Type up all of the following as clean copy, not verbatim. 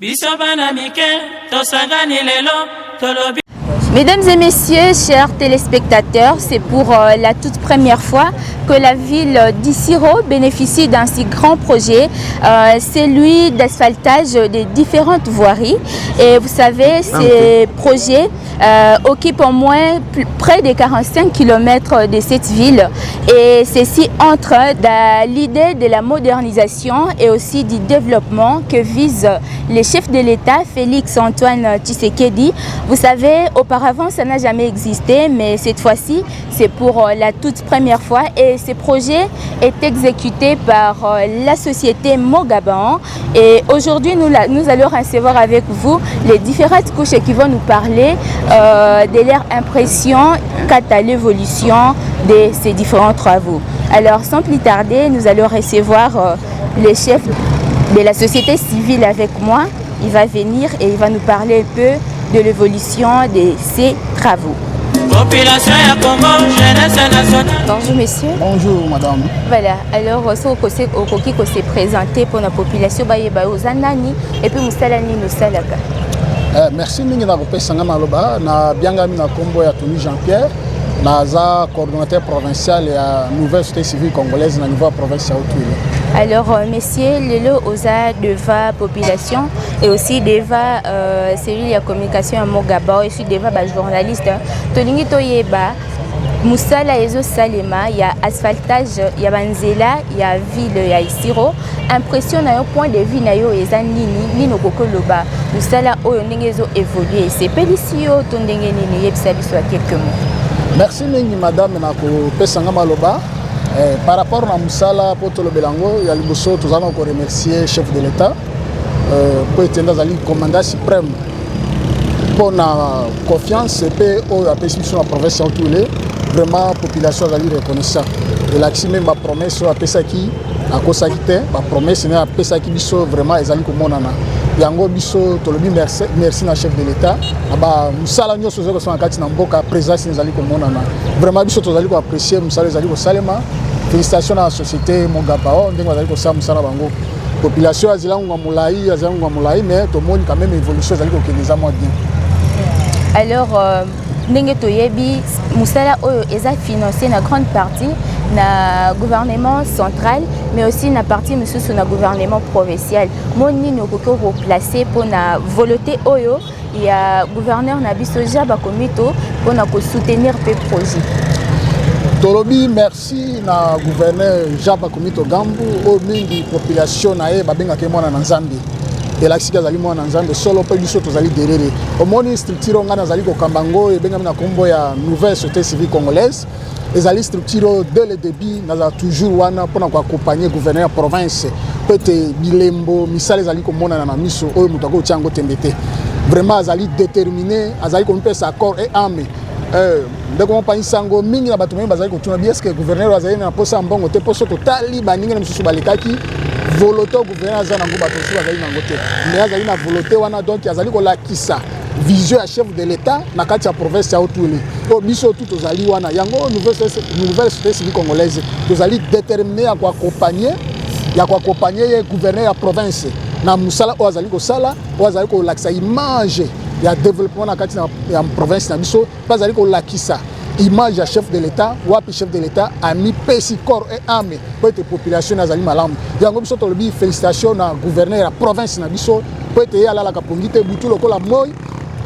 Mesdames et messieurs, chers téléspectateurs, c'est pour la toute première fois que la ville d'Issiro bénéficie d'un si grand projet, celui d'asphaltage des différentes voiries. Et vous savez, ces projets occupent au moins près de 45 km de cette ville. Et ceci entre dans l'idée de la modernisation et aussi du développement que vise le chef de l'État, Félix Antoine Tshisekedi. Vous savez, auparavant, ça n'a jamais existé, mais cette fois-ci, c'est pour la toute première fois. Et ce projet est exécuté par la société Mogaban. Et aujourd'hui, nous allons recevoir avec vous les différentes couches qui vont nous parler de leur impression quant à l'évolution de ces différents travaux. Alors, sans plus tarder, nous allons recevoir le chef de la société civile avec moi. Il va venir et il va nous parler un peu de l'évolution de ces travaux. Bonjour monsieur. Bonjour madame. Voilà, alors ce qu'on s'est présenté pour la population et puis merci mingi na kopesanga maloba na biangami na kombo ya Tony Jean-Pierre naza coordonnateur provincial ya nouvelle société civile congolaise na niveau provincial Outouile. Alors messieurs, lelo oza deva population et aussi deva cellule ya communication ya Mogaba et aussi deva ba journaliste tolingi toyeba musala ezo salema ya asphaltage ya banzela ya ville ya Isiro. Impression na yo point de vue na yo eza nini kokoloba musala oyo ndenge ezo évoluer c'est pélicio to ndenge nini yebisa biso quelques mots. Merci mingi madame na kopesanga maloba. Par rapport à Moussala, pour le Belango, il y a le Bosso, nous allons remercier le chef de l'État pour être dans le commandant suprême pour la confiance et pour la perception de la province en tous les vraiment la population a reconnaissant. Et là, si même ma promesse à Pesaki, à Kosakite, ma promesse à Pesaki biso vraiment les alliés comme on en a. Yango biso tolobi merci na chef de l'État. Aba Moussala nyo sozo ko so akati na mboka présence les alliés comme on en a. Vraiment biso tozali ko apprécier Moussala les alliés ko salema. Félicitations à la société Mogabao, on a dit que ça Moussala bango. Population azilango moulaï, mais tout le monde quand même évolution azali ko keneza moi bien. Alors ndenge toyebi Moussala oyo eza financé na grande partie na gouvernement central mais aussi na partie monsieur sur na gouvernement provincial. Moni no koko replacer pour na volonté oyo ya gouverneur na biso Jaba Komito pour na ko soutenir pe projet. Tolobi merci na gouverneur Jaba Komito Gambu au mingi population na e babenga ke mwana na Nzambe. Et là sika zali mwana na Nzambe solo pe biso tozali derere. Au moni structure ngana zali ko kambango e benga na kombo ya nouvelle société civile congolaise. Les alliés structurés dès le début, nous avons toujours pour accompagner le gouverneur de la province. Peut-être Bilembo, Missa les alliés comme on a dans la mission, eux nous avons tchango tembete. Vraiment, les alliés déterminés, les alliés qu'on peut s'accorder et armer. Dès qu'on pense sango, mingi na batumé bazali ko tuna bien ce que le gouverneur azali na posa mbongo te poso totali baninga na misusu balikaki volonté gouverneur azali na ngo batosu azali na ngote. Mais azali na volonté wana donc azali ko lakisa. Vision à chef de l'État na kati ya province ya Outouile. O biso tout tozali wana yango nouvelle société civile congolaise tozali déterminé à accompagner le gouverneur de la province na musala o azali ko sala o azali ko lakisa image ya développement na kati ya province na biso pas azali ko lakisa image à chef de l'État ou chef de l'État a mis pesi corps et âme pour être population azali malamu yango biso tolobi félicitations na gouverneur de la province na biso pour être ya la kapongite butu lokola moy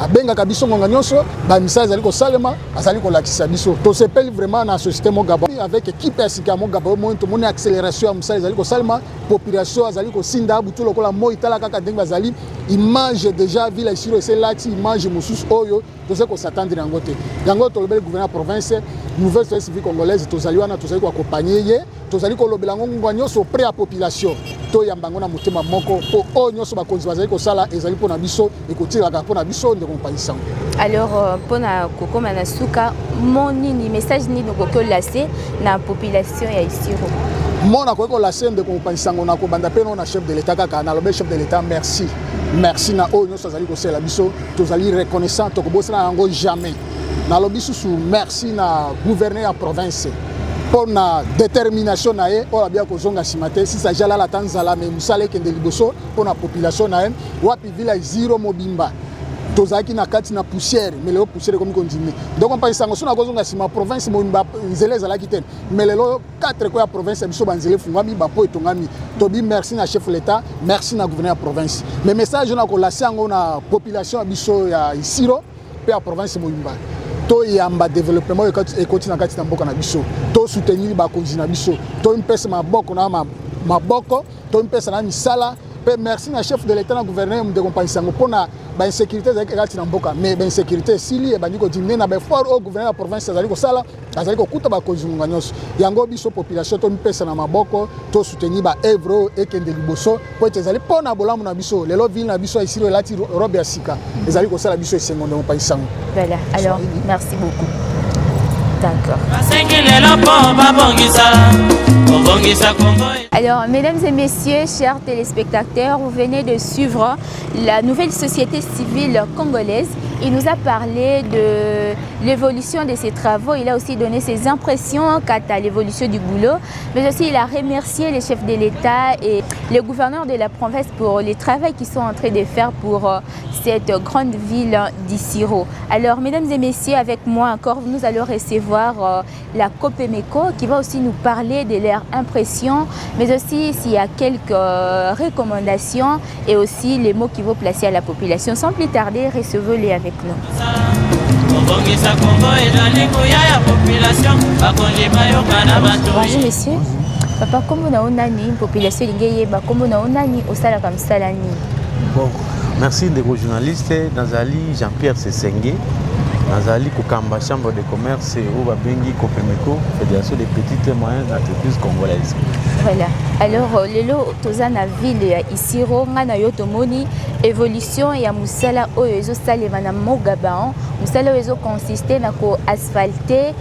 abenga kabiso ngonga nyonso ba misa azali ko salema azali ko lakisa biso to sepeli vraiment na société Mogaba avec équipe ya sika Mogaba mo to moni accélération ya misa azali ko salema population azali ko sinda butu lokola mo itala kaka denga azali image déjà ville Isiro et c'est là image mususu oyo to se ko s'attendre yango te yango to le gouverneur province nouvelle société civile congolaise to zali wana to zali ko accompagner ye to zali ko lobela ngonga nyonso près à population to yambango na motema moko po o nyonso ba konzi bazali ko sala ezali pona biso e ko tira ka pona biso de compagnie. Alors pona kokoma na suka monini message ni ko laisser na population ya Isiro. Mona ko laisser de compagnie na ko banda pe na chef de l'État kaka na le chef de l'État merci. Merci na o nyonso azali ko sala biso to zali reconnaissant to ko bosana yango jamais. Na lobi sous merci na gouverneur ya province. pour la détermination nae on a bien kozonga simate si ça jala la tanzala mais musale kende liboso pour la population nae wapi village zero mobimba tozaki na kati na poussière mais le poussière comme continue donc on passe sango sona kozonga sima province mobimba nzele zala kiten mais lelo 4 ko ya province biso banzele fungami bapo etongami tobi merci na chef l'état merci na gouverneur ya province mais message na ko laisser ngo na population biso ya Isiro pe ya province mobimba to yamba développement et continue kati na mboka na biso to soutenir ba konzi na biso to mpesa maboko na maboko to mpesa na misala pe merci na chef de l'état na gouverneur de compagnie sango pona ba insécurité za kati na mboka mais ba insécurité sili e bandiko diminuer na ba fort au gouverneur province azali ko sala azali ko kuta ba konzi nganyos yango biso population to mpesa na maboko to soutenir ba evro et kende liboso po ezali pona bolamu na biso lelo ville na biso ici le lati robe ya sika ezali ko sala biso esengo de compagnie sango. Voilà, alors merci beaucoup. D'accord. Alors, mesdames et messieurs, chers téléspectateurs, vous venez de suivre la nouvelle société civile congolaise. Il nous a parlé de l'évolution de ses travaux. Il a aussi donné ses impressions quant à l'évolution du boulot. Mais aussi, il a remercié les chefs de l'État et les gouverneurs de la province pour le travail qu'ils sont en train de faire pour cette grande ville d'Isiro. Alors, mesdames et messieurs, avec moi encore, nous allons recevoir la Copemeco qui va aussi nous parler de leurs impressions, mais aussi s'il y a quelques recommandations et aussi les mots qu'ils vont placer à la population. Sans plus tarder, recevez-les avec nous. Bonjour monsieur. Papa, comment on a une population comment on a au salaire comme ça la nuit? Bon, merci de vos journalistes. Nazali Jean-Pierre Sesenge. Nazali Kokamba, Chambre de commerce et Obabengi Copemeco, Fédération des petites et moyennes entreprises congolaises. Voilà. Alors, lelo tozana ville ya Isiro ngana yo tomoni évolution ya musala oyo ezosalema na Mogabaon. Musala oyo consisté na ko asphalter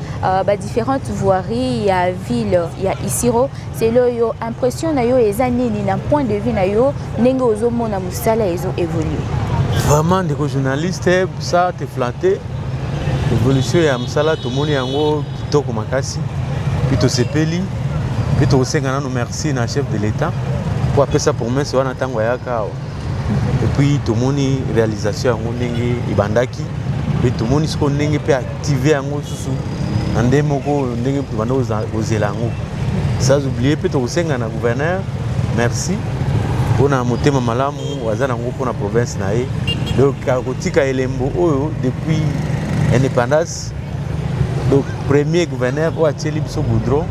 différentes voiries ya ville ya Isiro. C'est là yo impression na yo eza nini na point de vue na yo ndenge ozomona musala ezo évoluer. Vraiment des journalistes ça te flatté. L'évolution ya musala tomoni yango kitoko makasi. Pito sepeli. Puis tout aussi nous merci na chef de l'État pour appeler ça promesse wana tango yaka et puis tout monde réalisation yango ndenge ibandaki et tout monde siko ndenge pe activer yango susu ande moko ndenge banda ozelango sans oublier puis tout aussi na gouverneur merci pona motema malamu wazana ngo pona province na ye donc kakotika elembo oyo depuis indépendance donc premier gouverneur o atieli biso goudron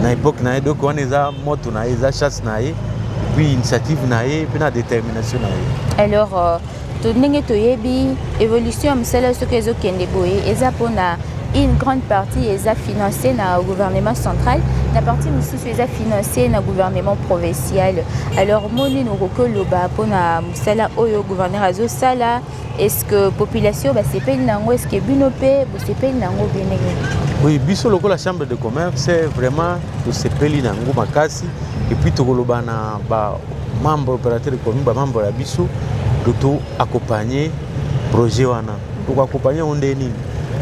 na époque na donc on eza moto na eza chasse na puis initiative na puis na détermination na alors to ndenge toyebi évolution msala ce que ezokende boye eza pona une grande partie eza financée na gouvernement central la partie mosusu eza financée na gouvernement provincial alors moni nokokoloba pona msala oyo gouverneur azosala est-ce que population ba sepeli nango est-ce que bino pe bo sepeli nango benenge? Oui, biso loko la chambre de commerce c'est vraiment to sepeli nango makasi et puis to koloba na ba membre opérateur de commune ba membre ya biso to accompagner projet wana to accompagner onde nini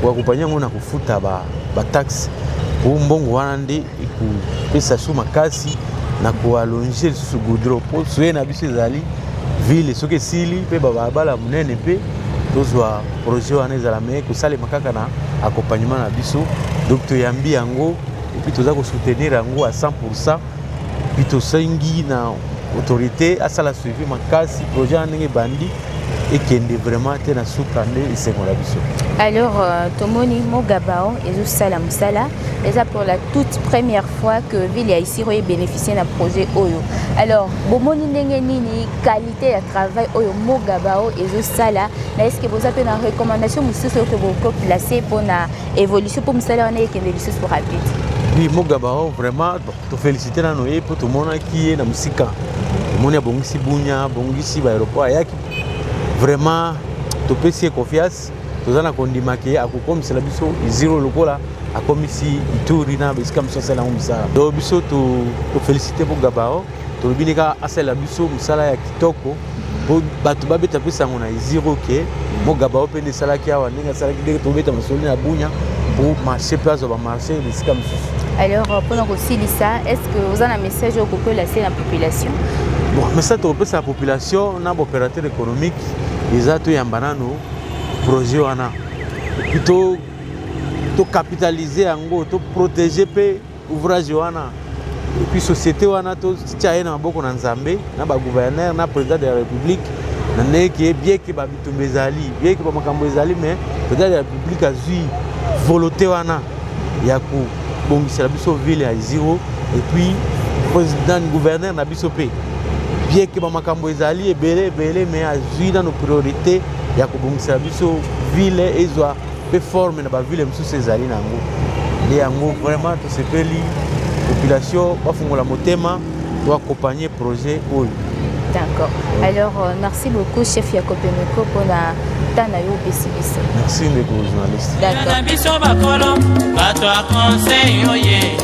to accompagner ngona kufuta ba taxe pour mbongo wana ndi ku pesa su makasi na ko allonger su goudron pour soye na biso ezali ville soki sili pe babala munene pe tozwa projet wana ezala me kosala makaka na accompagnement na biso donc toyambi yango et puis toza ko soutenir yango à 100% puis tosengi na autorité asala suivi makasi projet ndenge bandi et kende vraiment te na sukande isengola biso. Alors tomoni Mogabao ezo sala musala eza pour la toute première fois que ville ya Isiro bénéficier d'un projet oyo. Alors bomoni ndenge nini qualité ya travail oyo Mogabao ezo sala na est-ce que vous avez une recommandation mususu que vous pouvez placer pour na évolution pour musala on est kende biso pour rapide. Oui Mogabao vraiment to féliciter na noye pour tout monde qui est na musika. Moni bongisi bunya bongisi ba aéroport yaki vraiment to pesi confiance tozana kondimaki akokomi c'est la biso zéro lokola akomi si ituri na bisika msala musala do biso to féliciter pour Gabao to binika asala biso musala ya kitoko bo batu babeta pesa ngona zéro ke mo Gabao pe sala ki awa ninga sala ki de to beta musoli na bunya pour marché place ba marché bisika msala. Alors, pendant aussi ça, est-ce que vous avez un message au couple laisser la population? Bon, mais ça, tu repères la population, on a un opérateur économique, ils ont tout un projet, et puis to capitaliser en gros, to protéger pe ouvrage wana. Et puis société wana to tchaye na boko na nzambe, na ba gouverneur, na président de la République, na ndeki bien que ba bitumba ezali, bien que ba makambo ezali, mais président de la République a zui volonté wana ya ku bongisa biso ville ya zéro, et puis président gouverneur na biso pe bien que ba makambo ezali ebele mais a zui dans nos priorités ya ku bongisa biso ville ezwa pe forme na ba ville msusu ezali nango. Et yango vraiment to sepeli population bafungola motema to accompagner projet oyo. D'accord. Alors merci beaucoup chef ya Copemeko pour la tana yo pesibiso. Merci les journalistes. D'accord. Biso bakolo bato a conseil oye.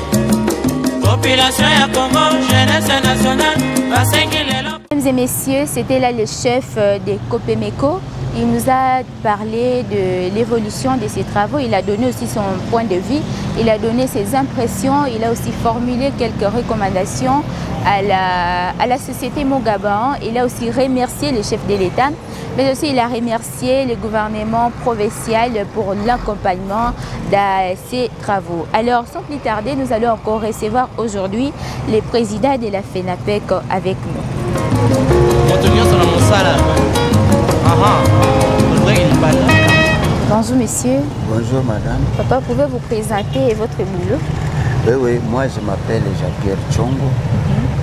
Population ya Congo jeunesse nationale basengile. Mesdames et messieurs, c'était là le chef de Copemeko. Il nous a parlé de l'évolution de ses travaux, il a donné aussi son point de vue, il a donné ses impressions, il a aussi formulé quelques recommandations à la société Mogaban. Il a aussi remercié le chef de l'État, mais aussi il a remercié le gouvernement provincial pour l'accompagnement de ses travaux. Alors sans plus tarder, nous allons encore recevoir aujourd'hui le président de la FENAPEC avec nous. Bonjour monsieur. Bonjour madame. Papa, pouvez-vous présenter votre boulot? Oui, moi je m'appelle Jean-Pierre Tchongo.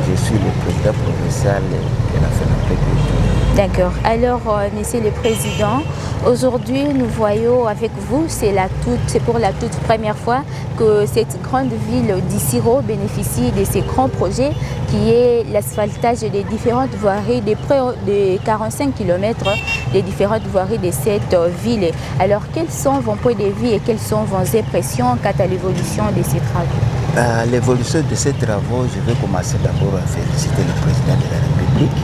Je suis le président provincial de la FENAPEC. D'accord. Alors, monsieur le président, aujourd'hui nous voyons avec vous, c'est pour la toute première fois que cette grande ville d'Issiro bénéficie de ces grands projets qui est l'asphaltage des différentes voiries de près de 45 km des différentes voiries de cette ville. Alors, quels sont vos points de vue et quelles sont vos impressions quant à l'évolution de ces travaux? L'évolution de ces travaux, je vais commencer d'abord à féliciter le président de la République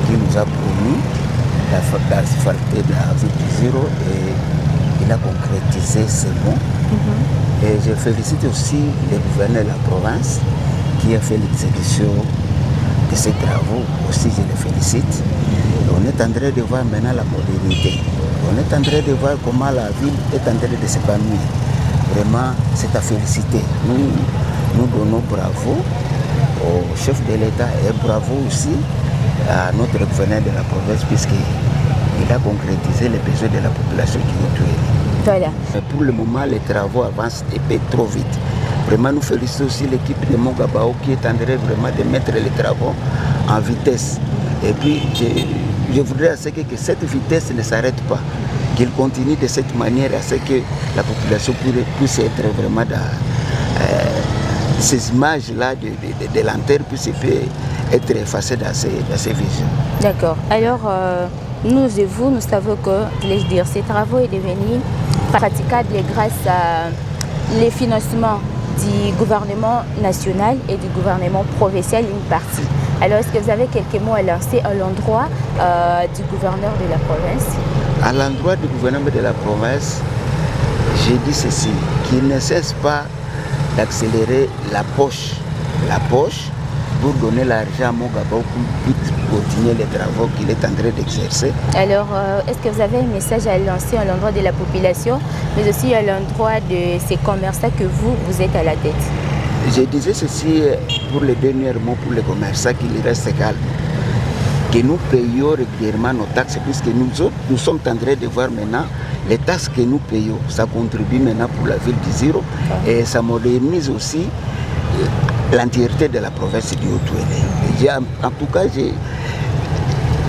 qui nous a promis d'asphalter la ville d'Issiro et il a concrétisé ces mots. Et je félicite aussi le gouverneur de la province qui a fait l'exécution de ces travaux. Aussi, je le félicite. On est en train de voir maintenant la modernité. On est en train de voir comment la ville est en train de s'épanouir. Vraiment, c'est à féliciter. Nous donnons bravo au chef de l'État et bravo aussi à notre gouverneur de la province puisqu'il a concrétisé les besoins de la population qui est tuée. Voilà. Mais pour le moment, les travaux avancent un peu trop vite. Vraiment, nous félicitons aussi l'équipe de Mongabao qui est en train vraiment de mettre les travaux en vitesse. Et puis, je voudrais à ce que cette vitesse ne s'arrête pas, qu'il continue de cette manière à ce que la population puisse être vraiment dans ces images-là de lanternes puissent être effacées dans ces visions. D'accord. Alors, nous et vous, nous savons que ces travaux sont devenus praticables grâce à les financements du gouvernement national et du gouvernement provincial, une partie. Alors, est-ce que vous avez quelques mots à lancer à l'endroit du gouverneur de la province? À l'endroit du gouvernement de la province, j'ai dit ceci, qu'il ne cesse pas d'accélérer la poche pour donner l'argent à Mongabao pour continuer les travaux qu'il est en train d'exercer. Alors, est-ce que vous avez un message à lancer à l'endroit de la population, mais aussi à l'endroit de ces commerçants que vous êtes à la tête? Je disais ceci pour les derniers mots pour les commerçants qu'il reste calme, que nous payons régulièrement nos taxes puisque nous sommes en train de voir maintenant les taxes que nous payons. Ça contribue maintenant pour la ville d'Issiro et ça modernise aussi l'entièreté de la province du Haut-Touélé. En tout cas,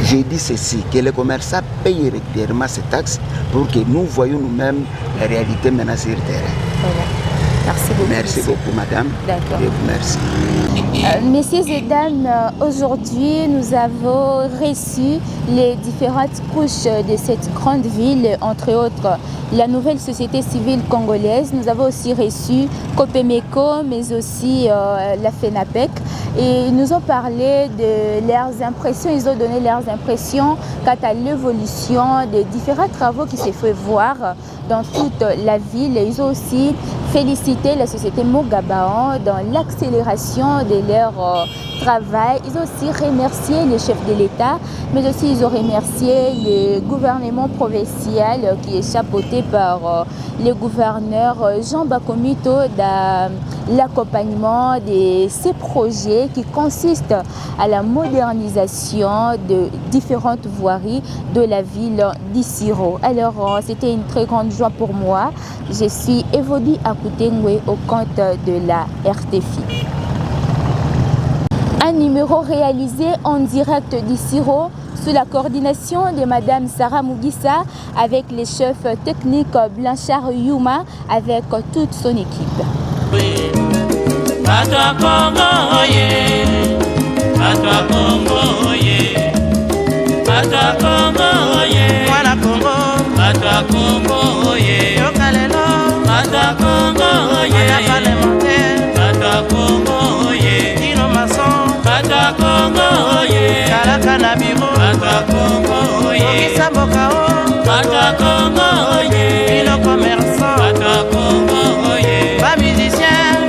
j'ai dit ceci, que les commerçants payent régulièrement ces taxes pour que nous voyons nous-mêmes la réalité maintenant sur le terrain. Voilà. Merci beaucoup. Merci beaucoup, madame. D'accord. Merci. Messieurs et dames, aujourd'hui, nous avons reçu les différentes couches de cette grande ville, entre autres la nouvelle société civile congolaise. Nous avons aussi reçu Copemeko, mais aussi la FENAPEC. Et ils nous ont parlé de leurs impressions, ils ont donné leurs impressions quant à l'évolution des différents travaux qui se fait voir dans toute la ville. Ils ont aussi félicité la société Mogabaon dans l'accélération de leur travail. Ils ont aussi remercié les chefs de l'État, mais aussi ils ont remercié le gouvernement provincial qui est chapeauté par le gouverneur Jean Bakomito dans l'accompagnement de ces projets qui consistent à la modernisation de différentes voiries de la ville d'Issiro. Alors, c'était une très grande joie pour moi. Je suis Evodi Akutengwe au compte de la RTFI. Un numéro réalisé en direct d'Issiro sous la coordination de Madame Sarah Mugisa avec les chefs techniques Blanchard Yuma avec toute son équipe. Musicien,